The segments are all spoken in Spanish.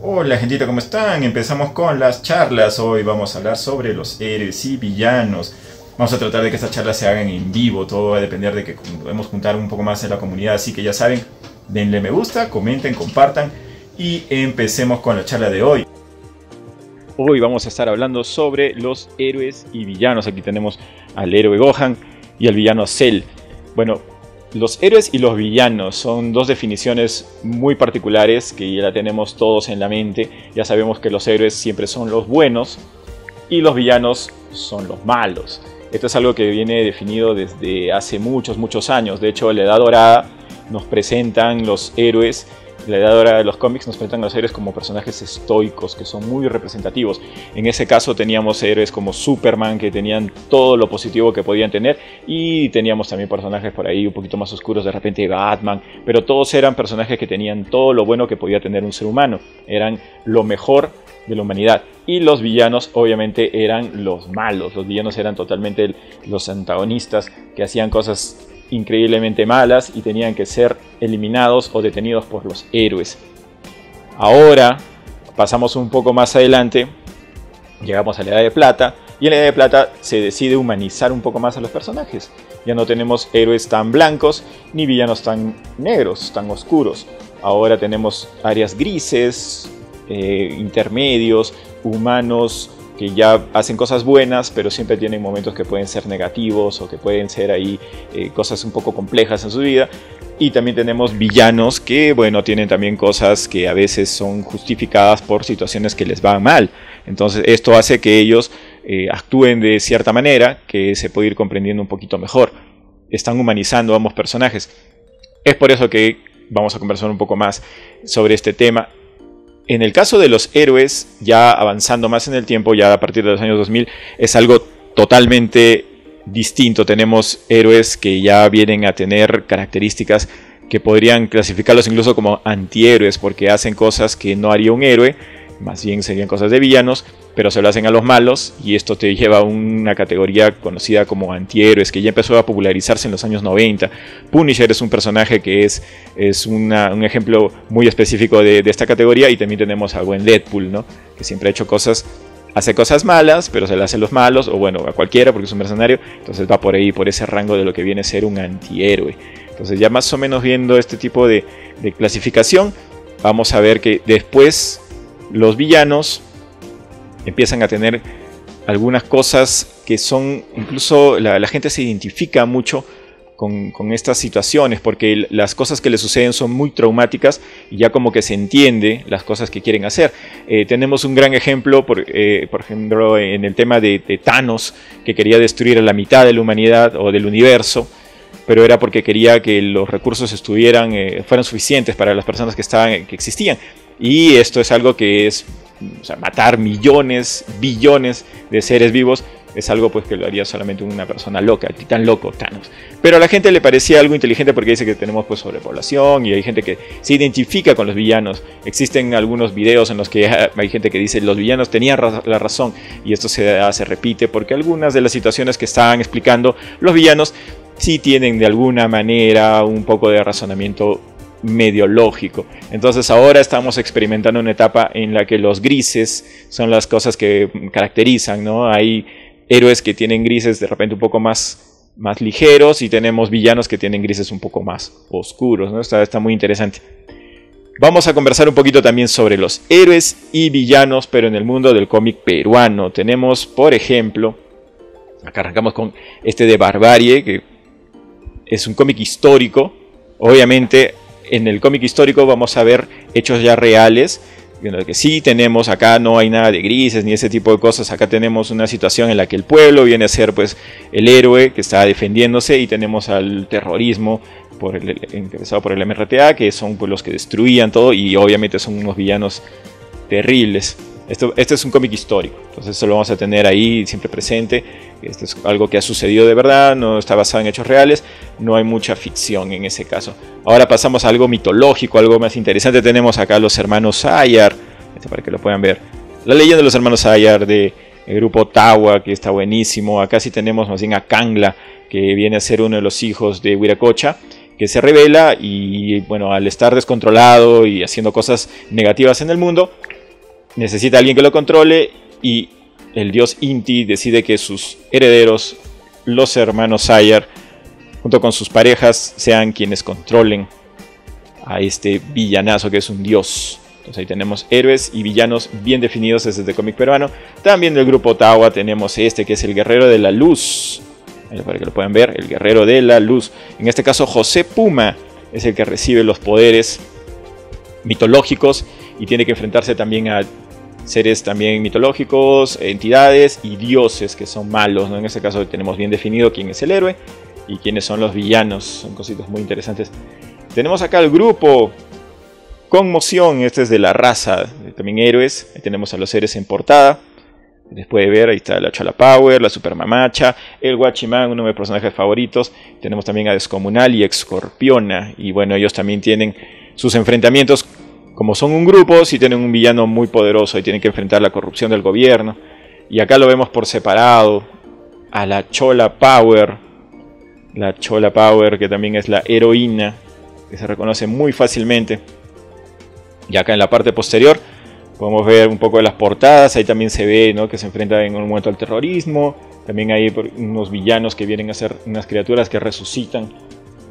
Hola gentita, ¿cómo están? Empezamos con las charlas. Hoy vamos a hablar sobre los héroes y villanos. Vamos a tratar de que estas charlas se hagan en vivo. Todo va a depender de que podemos juntar un poco más en la comunidad. Así que ya saben, denle me gusta, comenten, compartan y empecemos con la charla de hoy. Hoy vamos a estar hablando sobre los héroes y villanos. Aquí tenemos al héroe Gohan y al villano Cell. Bueno, los héroes y los villanos son dos definiciones muy particulares que ya la tenemos todos en la mente. Ya sabemos que los héroes siempre son los buenos y los villanos son los malos. Esto es algo que viene definido desde hace muchos años. De hecho, en la Edad Dorada nos presentan los héroes. En la Edad Dorada de los cómics nos presentan los héroes como personajes estoicos que son muy representativos. En ese caso teníamos héroes como Superman, que tenían todo lo positivo que podían tener, y teníamos también personajes por ahí un poquito más oscuros, de repente Batman, pero todos eran personajes que tenían todo lo bueno que podía tener un ser humano, eran lo mejor de la humanidad. Y los villanos obviamente eran los malos. Los villanos eran totalmente los antagonistas que hacían cosas increíblemente malas y tenían que ser eliminados o detenidos por los héroes. Ahora pasamos un poco más adelante, llegamos a la Edad de Plata, y en la Edad de Plata se decide humanizar un poco más a los personajes. Ya no tenemos héroes tan blancos ni villanos tan negros, tan oscuros. Ahora tenemos áreas grises, intermedios, humanos que ya hacen cosas buenas, pero siempre tienen momentos que pueden ser negativos o que pueden ser ahí cosas un poco complejas en su vida. Y también tenemos villanos que, bueno, tienen también cosas que a veces son justificadas por situaciones que les van mal. Entonces esto hace que ellos actúen de cierta manera que se puede ir comprendiendo un poquito mejor. Están humanizando a ambos personajes. Es por eso que vamos a conversar un poco más sobre este tema. En el caso de los héroes, ya avanzando más en el tiempo, ya a partir de los años 2000, es algo totalmente distinto. Tenemos héroes que ya vienen a tener características que podrían clasificarlos incluso como antihéroes, porque hacen cosas que no haría un héroe, más bien serían cosas de villanos, pero se lo hacen a los malos, y esto te lleva a una categoría conocida como antihéroes, que ya empezó a popularizarse en los años 90. Punisher es un personaje que es un ejemplo muy específico de esta categoría, y también tenemos al buen Deadpool, ¿no? Que siempre ha hecho hace cosas malas, pero se le hace a los malos, o bueno, a cualquiera porque es un mercenario. Entonces va por ahí, por ese rango de lo que viene a ser un antihéroe. Entonces ya más o menos viendo este tipo de clasificación, vamos a ver que después los villanos empiezan a tener algunas cosas que son, incluso la gente se identifica mucho con estas situaciones, porque las cosas que le suceden son muy traumáticas y ya como que se entiende las cosas que quieren hacer. Tenemos un gran ejemplo, por ejemplo, en el tema de Thanos, que quería destruir a la mitad de la humanidad o del universo, pero era porque quería que los recursos fueran suficientes para las personas que existían. Y esto es algo que es, o sea, matar millones, billones de seres vivos, es algo pues que lo haría solamente una persona loca, el titán loco, Thanos. Pero a la gente le parecía algo inteligente porque dice que tenemos pues sobrepoblación y hay gente que se identifica con los villanos. Existen algunos videos en los que hay gente que dice los villanos tenían la razón, y esto se repite porque algunas de las situaciones que estaban explicando los villanos sí tienen de alguna manera un poco de razonamiento medio lógico. Entonces ahora estamos experimentando una etapa en la que los grises son las cosas que caracterizan, ¿no? Hay héroes que tienen grises de repente un poco más ligeros, y tenemos villanos que tienen grises un poco más oscuros, ¿no? Está muy interesante. Vamos a conversar un poquito también sobre los héroes y villanos, pero en el mundo del cómic peruano. Tenemos, por ejemplo, acá arrancamos con este de Barbarie, que es un cómic histórico. Obviamente en el cómic histórico vamos a ver hechos ya reales, en el que sí tenemos, acá no hay nada de grises ni ese tipo de cosas. Acá tenemos una situación en la que el pueblo viene a ser pues el héroe que está defendiéndose, y tenemos al terrorismo encabezado por el MRTA, que son pues los que destruían todo, y obviamente son unos villanos terribles. Este es un cómic histórico, entonces eso lo vamos a tener ahí siempre presente. Esto es algo que ha sucedido de verdad, no está basado en hechos reales, no hay mucha ficción en ese caso. Ahora pasamos a algo mitológico, algo más interesante. Tenemos acá los hermanos Sayar, para que lo puedan ver. La leyenda de los hermanos Sayar del grupo Tawa, que está buenísimo. Acá sí tenemos más bien a Kangla, que viene a ser uno de los hijos de Wiracocha, que se revela y bueno, al estar descontrolado y haciendo cosas negativas en el mundo, necesita a alguien que lo controle, y el dios Inti decide que sus herederos, los hermanos Sayar, junto con sus parejas, sean quienes controlen a este villanazo que es un dios. Entonces ahí tenemos héroes y villanos bien definidos desde el cómic peruano. También del grupo Tawa tenemos este que es el guerrero de la luz. Para que lo puedan ver, el guerrero de la luz. En este caso José Puma es el que recibe los poderes mitológicos y tiene que enfrentarse también a seres también mitológicos, entidades y dioses que son malos, ¿no? En este caso tenemos bien definido quién es el héroe y quiénes son los villanos. Son cositas muy interesantes. Tenemos acá el grupo Conmoción, este es de la raza, también héroes. Ahí tenemos a los héroes en portada. Les puede ver, ahí está la Chala Power, la Super Mamacha, el Guachimán, uno de mis personajes favoritos. Tenemos también a Descomunal y Escorpiona. Y bueno, ellos también tienen sus enfrentamientos. Como son un grupo, sí tienen un villano muy poderoso y tienen que enfrentar la corrupción del gobierno. Y acá lo vemos por separado a la Chola Power. La Chola Power, que también es la heroína, que se reconoce muy fácilmente. Y acá en la parte posterior podemos ver un poco de las portadas. Ahí también se ve, ¿no?, que se enfrenta en un momento al terrorismo. También hay unos villanos que vienen a ser unas criaturas que resucitan.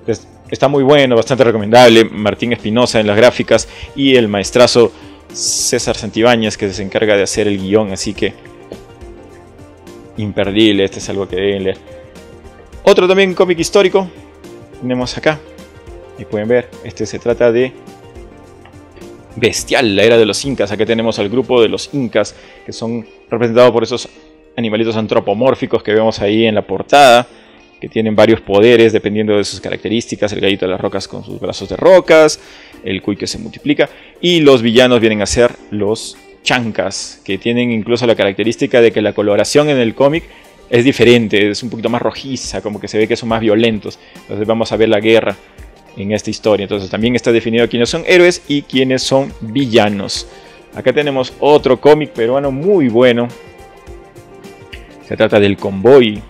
Entonces, está muy bueno, bastante recomendable. Martín Espinosa en las gráficas y el maestrazo César Santibáñez, que se encarga de hacer el guión. Así que imperdible, este es algo que deben leer. Otro también cómic histórico tenemos acá. Y pueden ver, este se trata de Bestial, la era de los incas. Acá tenemos al grupo de los incas, que son representados por esos animalitos antropomórficos que vemos ahí en la portada, que tienen varios poderes dependiendo de sus características. El gallito de las rocas con sus brazos de rocas, el cuy que se multiplica, y los villanos vienen a ser los chancas, que tienen incluso la característica de que la coloración en el cómic es diferente, es un poquito más rojiza, como que se ve que son más violentos. Entonces vamos a ver la guerra en esta historia. Entonces también está definido quiénes son héroes y quiénes son villanos. Acá tenemos otro cómic peruano muy bueno. Se trata del Convoy,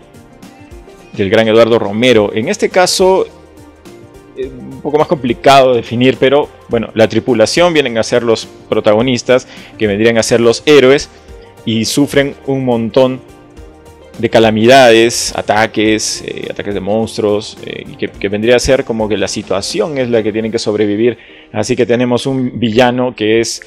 del gran Eduardo Romero. En este caso es un poco más complicado de definir, pero bueno, la tripulación vienen a ser los protagonistas, que vendrían a ser los héroes, y sufren un montón de calamidades, ataques de monstruos, que vendría a ser como que la situación es la que tienen que sobrevivir. Así que tenemos un villano que es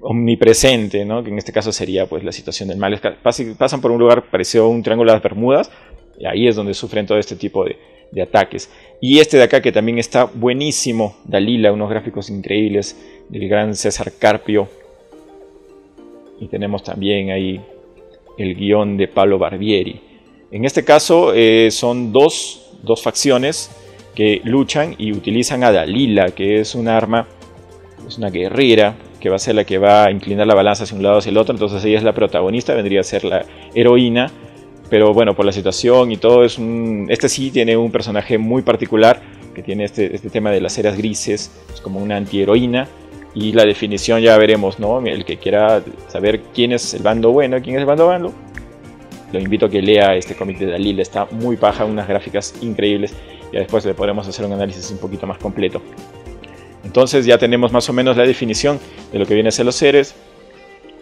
omnipresente, ¿no?, que en este caso sería pues la situación del mal. Pasan por un lugar parecido a un triángulo de las Bermudas, y ahí es donde sufren todo este tipo de ataques. Y este de acá, que también está buenísimo, Dalila, unos gráficos increíbles del gran César Carpio. Y tenemos también ahí el guión de Pablo Barbieri. En este caso son dos facciones que luchan y utilizan a Dalila, que es un arma, es una guerrera, que va a ser la que va a inclinar la balanza hacia un lado o hacia el otro. Entonces ella es la protagonista, vendría a ser la heroína, pero bueno, por la situación y todo, este sí tiene un personaje muy particular, que tiene este tema de las eras grises, es como una antiheroína. Y la definición ya veremos, ¿no? El que quiera saber quién es el bando bueno y quién es el bando malo, lo invito a que lea este cómic de Dalila. Está muy paja, unas gráficas increíbles. Ya después le podremos hacer un análisis un poquito más completo. Entonces ya tenemos más o menos la definición de lo que viene a ser los héroes,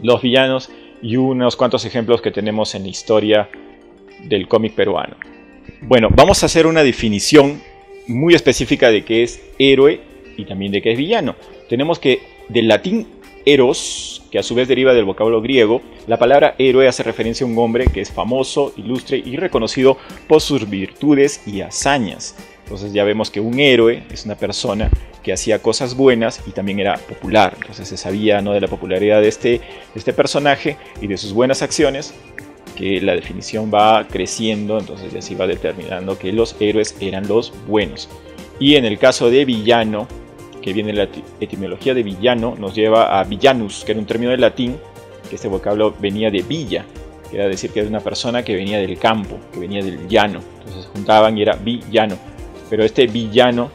los villanos y unos cuantos ejemplos que tenemos en la historia del cómic peruano. Bueno, vamos a hacer una definición muy específica de qué es héroe y también de qué es villano. Tenemos que del latín eros, que a su vez deriva del vocablo griego, la palabra héroe hace referencia a un hombre que es famoso, ilustre y reconocido por sus virtudes y hazañas. Entonces ya vemos que un héroe es una persona que hacía cosas buenas y también era popular. Entonces se sabía, ¿no?, de la popularidad de este personaje y de sus buenas acciones, que la definición va creciendo. Entonces ya se va determinando que los héroes eran los buenos. Y en el caso de villano, que viene la etimología de villano, nos lleva a villanus, que era un término de latín que este vocablo venía de villa, que era decir que era una persona que venía del campo, que venía del llano. Entonces se juntaban y era villano. Pero este villano,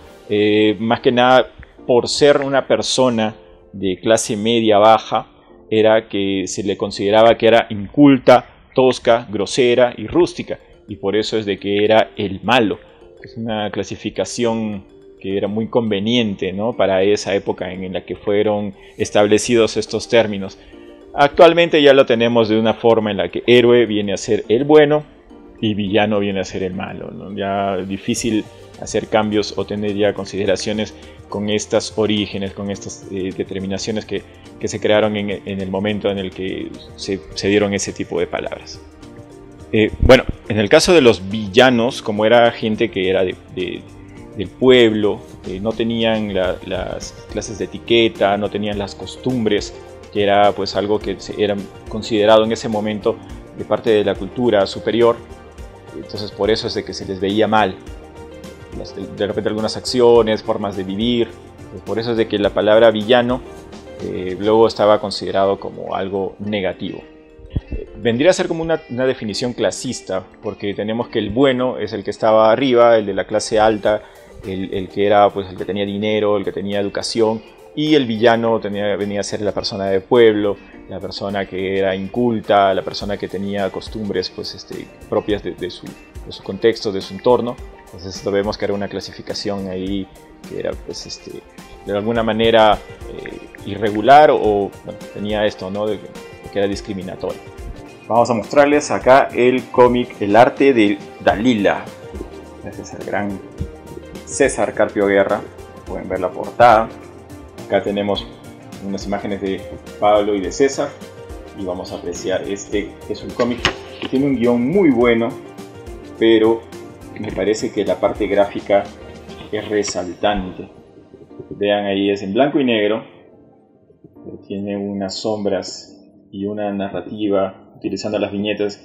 más que nada por ser una persona de clase media baja, era que se le consideraba que era inculta, tosca, grosera y rústica, y por eso es de que era el malo. Es una clasificación que era muy conveniente, ¿no?, para esa época en la que fueron establecidos estos términos. Actualmente ya lo tenemos de una forma en la que héroe viene a ser el bueno y villano viene a ser el malo, ¿no? Ya es difícil hacer cambios o tener ya consideraciones con estos orígenes, con estas determinaciones que se crearon en el momento en el que se dieron ese tipo de palabras. Bueno, en el caso de los villanos, como era gente que era del pueblo, no tenían las clases de etiqueta, no tenían las costumbres, que era pues algo que era considerado en ese momento de parte de la cultura superior. Entonces por eso es de que se les veía mal de repente algunas acciones, formas de vivir. Por eso es de que la palabra villano luego estaba considerado como algo negativo. Vendría a ser como una definición clasista, porque tenemos que el bueno es el que estaba arriba, el de la clase alta, el que era pues el que tenía dinero, el que tenía educación, y el villano venía a ser la persona de pueblo, la persona que era inculta, la persona que tenía costumbres pues, propias de su contexto, de su entorno. Entonces vemos que era una clasificación ahí que era pues, de alguna manera irregular o bueno, tenía esto, ¿no?, de que era discriminatorio. Vamos a mostrarles acá el cómic El arte de Dalila. Este es el gran César Carpio Guerra. Pueden ver la portada. Acá tenemos unas imágenes de Pablo y de César. Y vamos a apreciar este, que es un cómic que tiene un guión muy bueno, pero me parece que la parte gráfica es resaltante. Vean, ahí es en blanco y negro, pero tiene unas sombras y una narrativa utilizando las viñetas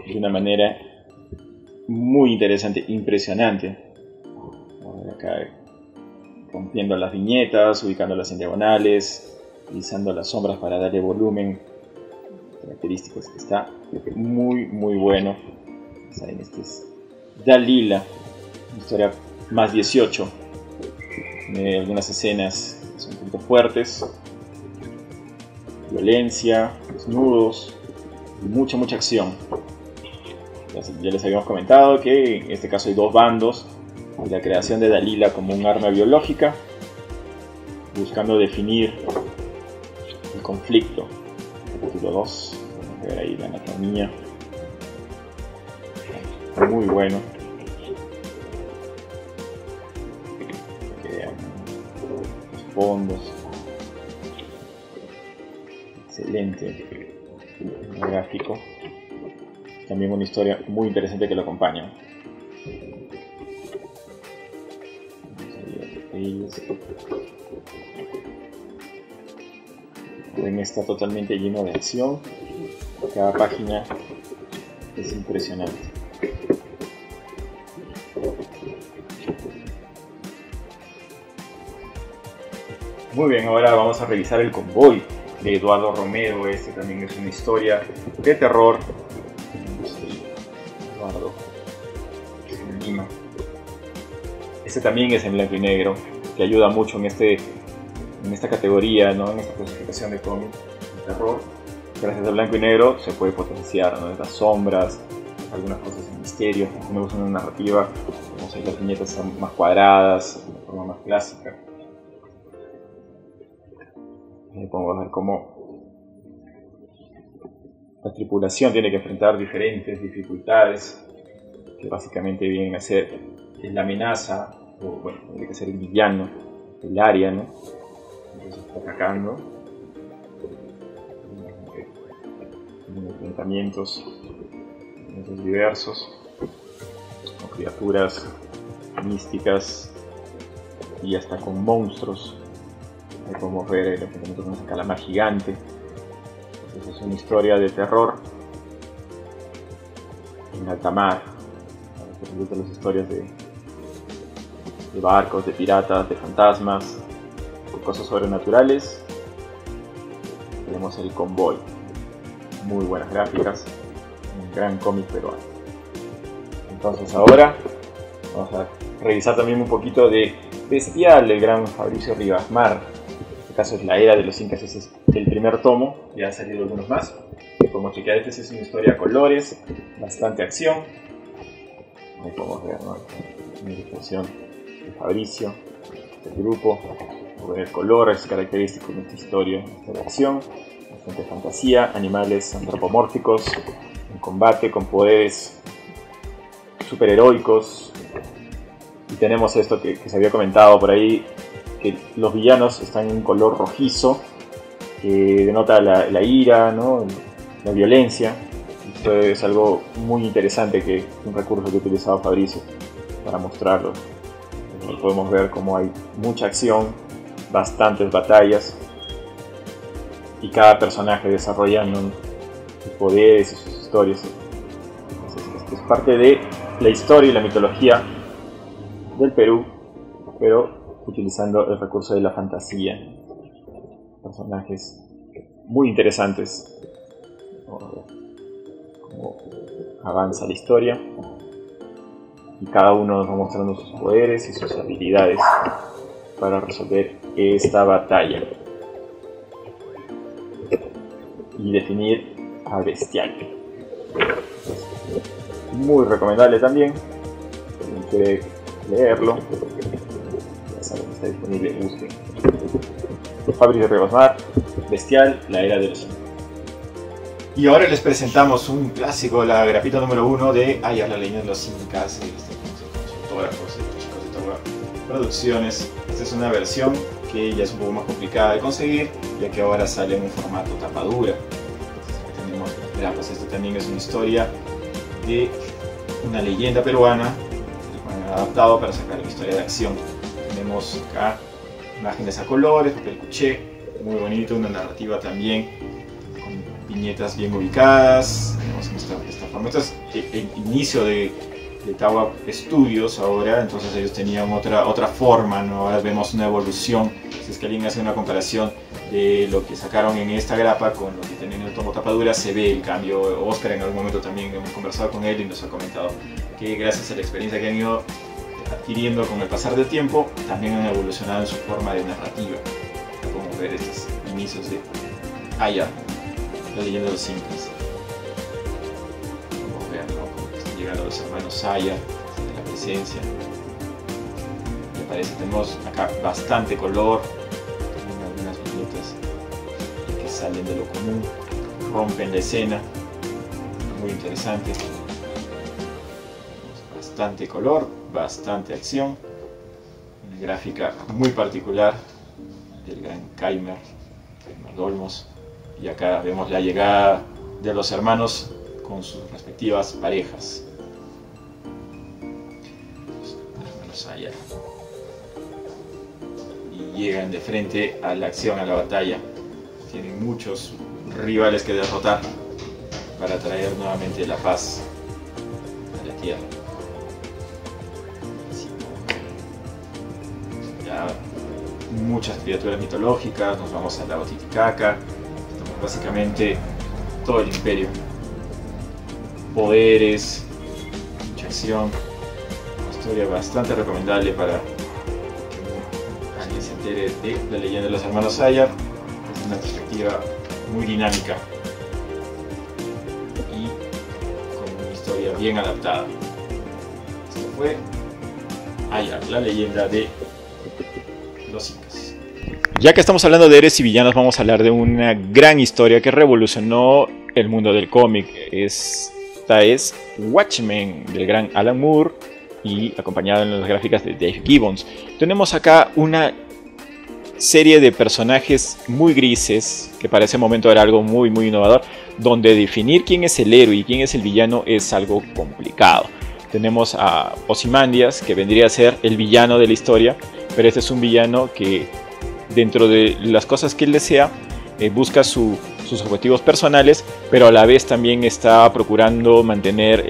de una manera muy interesante, impresionante. Acá rompiendo las viñetas, ubicándolas en diagonales, utilizando las sombras para darle volumen, características. Está muy bueno. Saben, este es Dalila, una historia más 18. Tiene algunas escenas que son un poquito fuertes, violencia, desnudos y mucha acción. Ya les habíamos comentado que en este caso hay dos bandos, y la creación de Dalila como un arma biológica, buscando definir el conflicto. Capítulo 2, vamos a ver ahí la anatomía, muy bueno. Los fondos, excelente gráfico, también una historia muy interesante que lo acompaña. Está totalmente lleno de acción, cada página es impresionante. Muy bien, ahora vamos a revisar El convoy de Eduardo Romero. Este también es una historia de terror. Eduardo, este también es en blanco y negro, que ayuda mucho en esta categoría, ¿no?, en esta clasificación de cómic de terror. Gracias al blanco y negro se puede potenciar, ¿no?, las sombras, algunas cosas en misterio. Tenemos una narrativa, vamos a ver, las viñetas son más cuadradas, de forma más clásica. Podemos ver cómo la tripulación tiene que enfrentar diferentes dificultades, que básicamente vienen a ser la amenaza, o bueno, tiene que ser el villano, el área, ¿no?, entonces está atacando, enfrentamientos diversos con criaturas místicas y hasta con monstruos. Ahí podemos ver el enfrentamiento con ese calamar gigante. Entonces es una historia de terror en alta mar. Las historias de barcos, de piratas, de fantasmas, de cosas sobrenaturales. Tenemos El convoy. muy buenas gráficas, un gran cómic peruano. Entonces ahora vamos a revisar también un poquito de Bestial del gran Fabricio Rivasmar. En este caso es La Era de los Incas, ese es el primer tomo, ya han salido algunos más. Podemos chequear, esta es una historia a colores, bastante acción. Ahí podemos ver, ¿no?, una ilustración de Fabricio, del grupo. El color es característico de esta historia, de acción, bastante fantasía, animales antropomórficos, en combate con poderes superheroicos. Y tenemos esto que se había comentado por ahí, que los villanos están en un color rojizo, que denota la ira, ¿no?, la violencia. Esto es algo muy interesante, que un recurso que ha utilizado Fabricio para mostrarlo. Podemos ver cómo hay mucha acción, bastantes batallas, y cada personaje desarrollando sus poderes y sus historias. Es parte de la historia y la mitología del Perú, pero utilizando el recurso de la fantasía. Personajes muy interesantes. Cómo avanza la historia y cada uno nos va mostrando sus poderes y sus habilidades para resolver esta batalla y definir a Bestial. Muy recomendable también, si alguien quiere leerlo, ya saben, está disponible, busquen Fabricio Rivasmar, Bestial, La Era de los Incas. Y ahora les presentamos un clásico, la grafita número 1 de Ayar, La Leyenda de los Incas, fotógrafos, chicos de Tawa Producciones. Esta es una versión que ya es un poco más complicada de conseguir, ya que ahora sale en un formato tapadura. Tenemos grapas. Esto también es una historia de una leyenda peruana, adaptado para sacar una historia de acción. Tenemos acá imágenes a colores, papel cuché, muy bonito, una narrativa también con viñetas bien ubicadas. Tenemos esta forma. Esto es el inicio de Tawa Studios ahora, entonces ellos tenían otra forma, ¿no? Ahora vemos una evolución. Si es que alguien hace una comparación de lo que sacaron en esta grapa con lo que tenían en el tomo tapadura, se ve el cambio. Oscar en algún momento también hemos conversado con él y nos ha comentado que gracias a la experiencia que han ido adquiriendo con el pasar del tiempo, también han evolucionado en su forma de narrativa. Podemos ver estos inicios de Ayar, La Leyenda de los Incas. Podemos ver, ¿no?, cómo están llegando los hermanos Ayar, de la presencia. Me parece, tenemos acá bastante color, también algunas viñetas que salen de lo común, rompen la escena, muy interesante. Bastante color, bastante acción, una gráfica muy particular del gran Kaimer Olmos. Y acá vemos la llegada de los hermanos con sus respectivas parejas. Los hermanos Ayar. Y llegan de frente a la acción, a la batalla. Tienen muchos rivales que derrotar para traer nuevamente la paz a la tierra. Muchas criaturas mitológicas, nos vamos a la Titicaca, estamos básicamente todo el imperio, poderes, mucha acción, una historia bastante recomendable para que alguien se entere de La Leyenda de los Hermanos Ayar. Es una perspectiva muy dinámica y con una historia bien adaptada. Esto fue Ayar, La Leyenda de los Incas. Ya que estamos hablando de héroes y villanos, vamos a hablar de una gran historia que revolucionó el mundo del cómic. Esta es Watchmen, del gran Alan Moore, y acompañado en las gráficas de Dave Gibbons. Tenemos acá una serie de personajes muy grises, que para ese momento era algo muy innovador, donde definir quién es el héroe y quién es el villano es algo complicado. Tenemos a Ozymandias, que vendría a ser el villano de la historia, pero este es un villano que, dentro de las cosas que él desea, busca sus objetivos personales, pero a la vez también está procurando mantener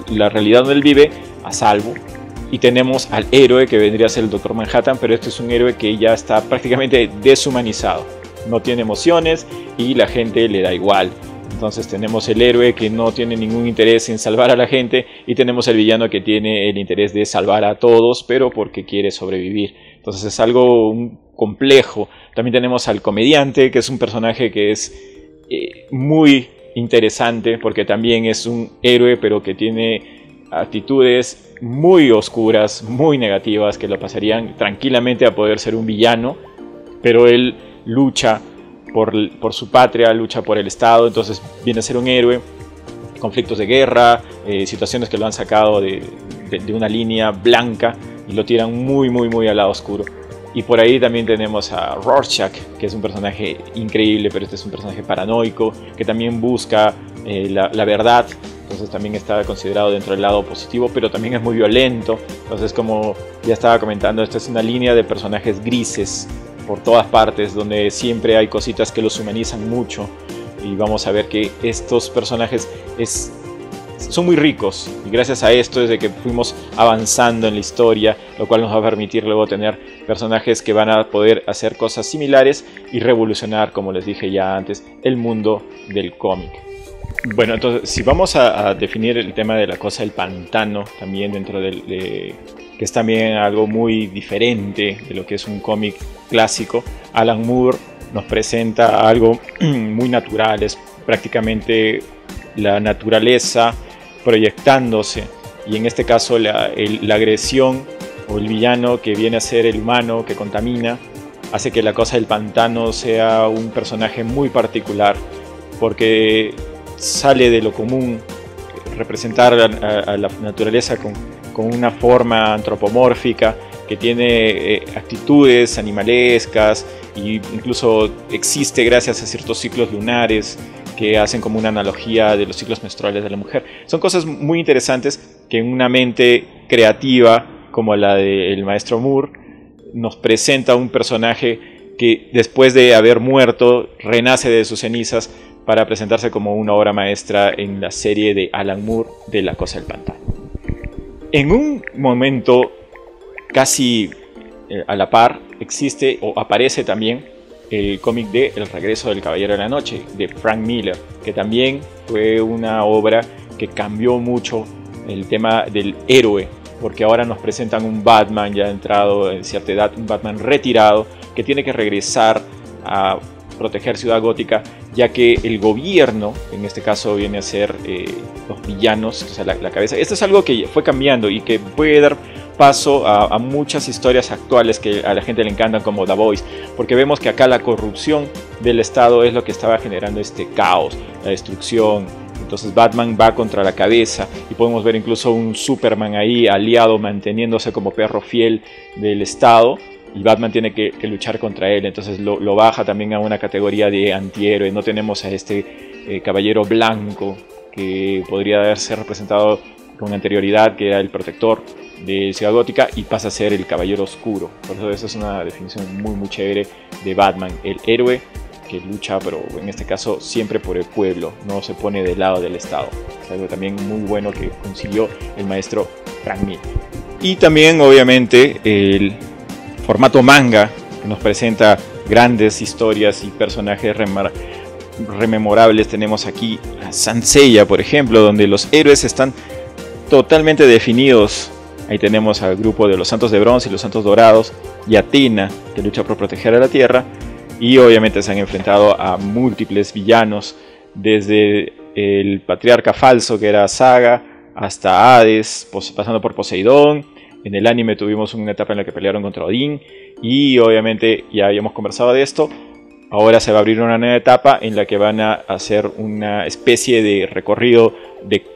la realidad donde él vive a salvo. Y tenemos al héroe, que vendría a ser el Dr. Manhattan, pero este es un héroe que ya está prácticamente deshumanizado. No tiene emociones y la gente le da igual. Entonces tenemos el héroe que no tiene ningún interés en salvar a la gente y tenemos el villano que tiene el interés de salvar a todos, pero porque quiere sobrevivir. Entonces es algo complejo. También tenemos al comediante, que es un personaje que es muy interesante porque también es un héroe, pero que tiene actitudes muy oscuras, muy negativas, que lo pasarían tranquilamente a poder ser un villano, pero él lucha por su patria, lucha por el Estado, entonces viene a ser un héroe. Conflictos de guerra, situaciones que lo han sacado de una línea blanca y lo tiran muy al lado oscuro. Y por ahí también tenemos a Rorschach, que es un personaje increíble, pero este es un personaje paranoico, que también busca la verdad. Entonces también está considerado dentro del lado positivo, pero también es muy violento. Entonces, como ya estaba comentando, esta es una línea de personajes grises por todas partes, donde siempre hay cositas que los humanizan mucho. Y vamos a ver que estos personajes son muy ricos, y gracias a esto es de que fuimos avanzando en la historia, lo cual nos va a permitir luego tener personajes que van a poder hacer cosas similares y revolucionar, como les dije ya antes, el mundo del cómic. Bueno, entonces si vamos a definir el tema de la cosa del pantano, también dentro que es también algo muy diferente de lo que es un cómic clásico, Alan Moore nos presenta algo muy natural, es prácticamente la naturaleza proyectándose, y en este caso la agresión o el villano que viene a ser el humano que contamina hace que la cosa del pantano sea un personaje muy particular, porque sale de lo común representar a la naturaleza con una forma antropomórfica que tiene actitudes animalescas, e incluso existe gracias a ciertos ciclos lunares que hacen como una analogía de los ciclos menstruales de la mujer. Son cosas muy interesantes que en una mente creativa como la del maestro Moore nos presenta un personaje que después de haber muerto renace de sus cenizas para presentarse como una obra maestra en la serie de Alan Moore de La Cosa del Pantano. En un momento casi a la par existe o aparece también el cómic de El regreso del Caballero de la Noche, de Frank Miller, que también fue una obra que cambió mucho el tema del héroe, porque ahora nos presentan un Batman ya entrado en cierta edad, un Batman retirado, que tiene que regresar a proteger Ciudad Gótica, ya que el gobierno, en este caso viene a ser los villanos, o sea, la cabeza. Esto es algo que fue cambiando y que puede dar paso a muchas historias actuales que a la gente le encantan, como The Voice, porque vemos que acá la corrupción del Estado es lo que estaba generando este caos, la destrucción. Entonces Batman va contra la cabeza y podemos ver incluso un Superman ahí aliado, manteniéndose como perro fiel del Estado, y Batman tiene que luchar contra él. Entonces lo baja también a una categoría de antihéroe. No tenemos a este caballero blanco que podría haberse representado con anterioridad, que era el protector de Ciudad Gótica, y pasa a ser el caballero oscuro. Por eso esa es una definición muy chévere de Batman, el héroe que lucha, pero en este caso siempre por el pueblo, no se pone del lado del Estado. Es algo también muy bueno que consiguió el maestro Frank Miller. Y también obviamente el formato manga, que nos presenta grandes historias y personajes rememorables. Tenemos aquí a Saint Seiya, por ejemplo, donde los héroes están totalmente definidos. Ahí tenemos al grupo de los Santos de Bronce y los Santos Dorados, y Athena, que lucha por proteger a la Tierra. Y obviamente se han enfrentado a múltiples villanos, desde el patriarca falso que era Saga, hasta Hades, pasando por Poseidón. En el anime tuvimos una etapa en la que pelearon contra Odín, y obviamente ya habíamos conversado de esto. Ahora se va a abrir una nueva etapa en la que van a hacer una especie de recorrido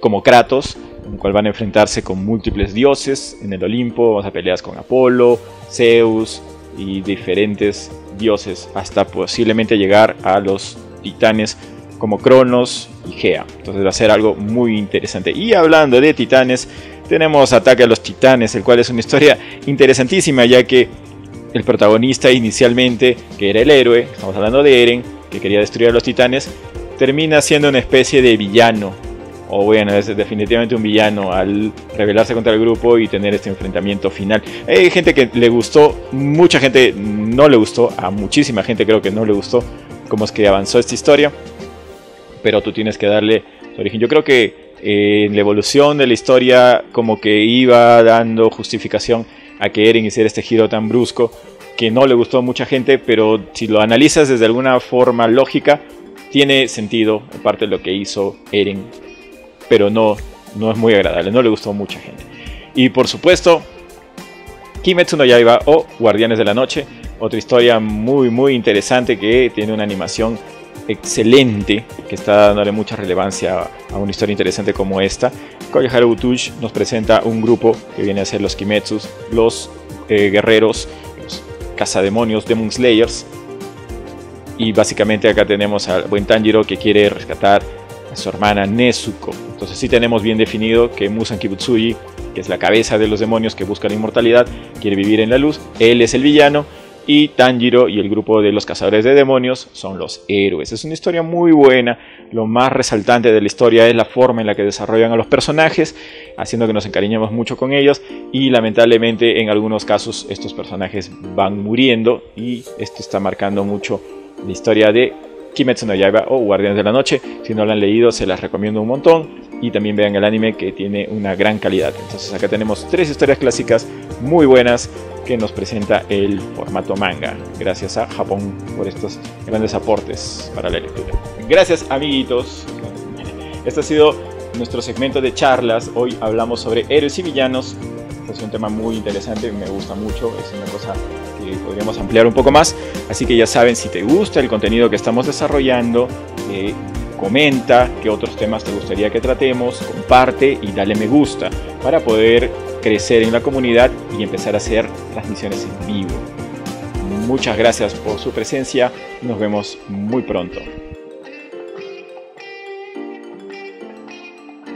como Kratos, en el cual van a enfrentarse con múltiples dioses en el Olimpo. Vamos a peleas con Apolo, Zeus y diferentes dioses, hasta posiblemente llegar a los titanes como Cronos y Gea. Entonces va a ser algo muy interesante. Y hablando de titanes, tenemos Ataque a los Titanes, el cual es una historia interesantísima, ya que el protagonista inicialmente, que era el héroe, estamos hablando de Eren, que quería destruir a los titanes, termina siendo una especie de villano, o bueno, es definitivamente un villano al rebelarse contra el grupo y tener este enfrentamiento final. Hay gente que le gustó, mucha gente no le gustó, a muchísima gente creo que no le gustó cómo es que avanzó esta historia, pero tú tienes que darle su origen. Yo creo que en la evolución de la historia como que iba dando justificación a que Eren hiciera este giro tan brusco que no le gustó a mucha gente, pero si lo analizas desde alguna forma lógica, tiene sentido en parte de lo que hizo Eren, pero no es muy agradable, no le gustó a mucha gente. Y por supuesto, Kimetsu no Yaiba o Guardianes de la Noche, otra historia muy interesante que tiene una animación excelente, que está dándole mucha relevancia a una historia interesante como esta. Koyoharu Utouch nos presenta un grupo que viene a ser los Kimetsus, los guerreros, los cazademonios, Demon Slayers. Y básicamente acá tenemos al buen Tanjiro que quiere rescatar a su hermana Nezuko. Entonces sí tenemos bien definido que Muzan Kibutsuji, que es la cabeza de los demonios que busca la inmortalidad, quiere vivir en la luz. Él es el villano y Tanjiro y el grupo de los cazadores de demonios son los héroes. Es una historia muy buena. Lo más resaltante de la historia es la forma en la que desarrollan a los personajes, haciendo que nos encariñemos mucho con ellos, y lamentablemente en algunos casos estos personajes van muriendo, y esto está marcando mucho la historia de Kimetsu no Yaiba o Guardianes de la Noche. Si no lo han leído, se las recomiendo un montón. Y también vean el anime, que tiene una gran calidad. Entonces acá tenemos 3 historias clásicas muy buenas que nos presenta el formato manga. Gracias a Japón por estos grandes aportes para la lectura. Gracias, amiguitos. Este ha sido nuestro segmento de charlas. Hoy hablamos sobre héroes y villanos. Es un tema muy interesante, me gusta mucho. Es una cosa que podríamos ampliar un poco más. Así que ya saben, si te gusta el contenido que estamos desarrollando, comenta qué otros temas te gustaría que tratemos, comparte y dale me gusta para poder crecer en la comunidad y empezar a hacer transmisiones en vivo. Muchas gracias por su presencia, nos vemos muy pronto.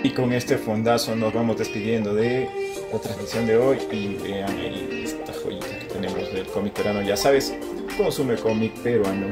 Y con este fondazo nos vamos despidiendo de la transmisión de hoy, y vean ahí esta joyita que tenemos del cómic peruano. Ya sabes, consume cómic peruano.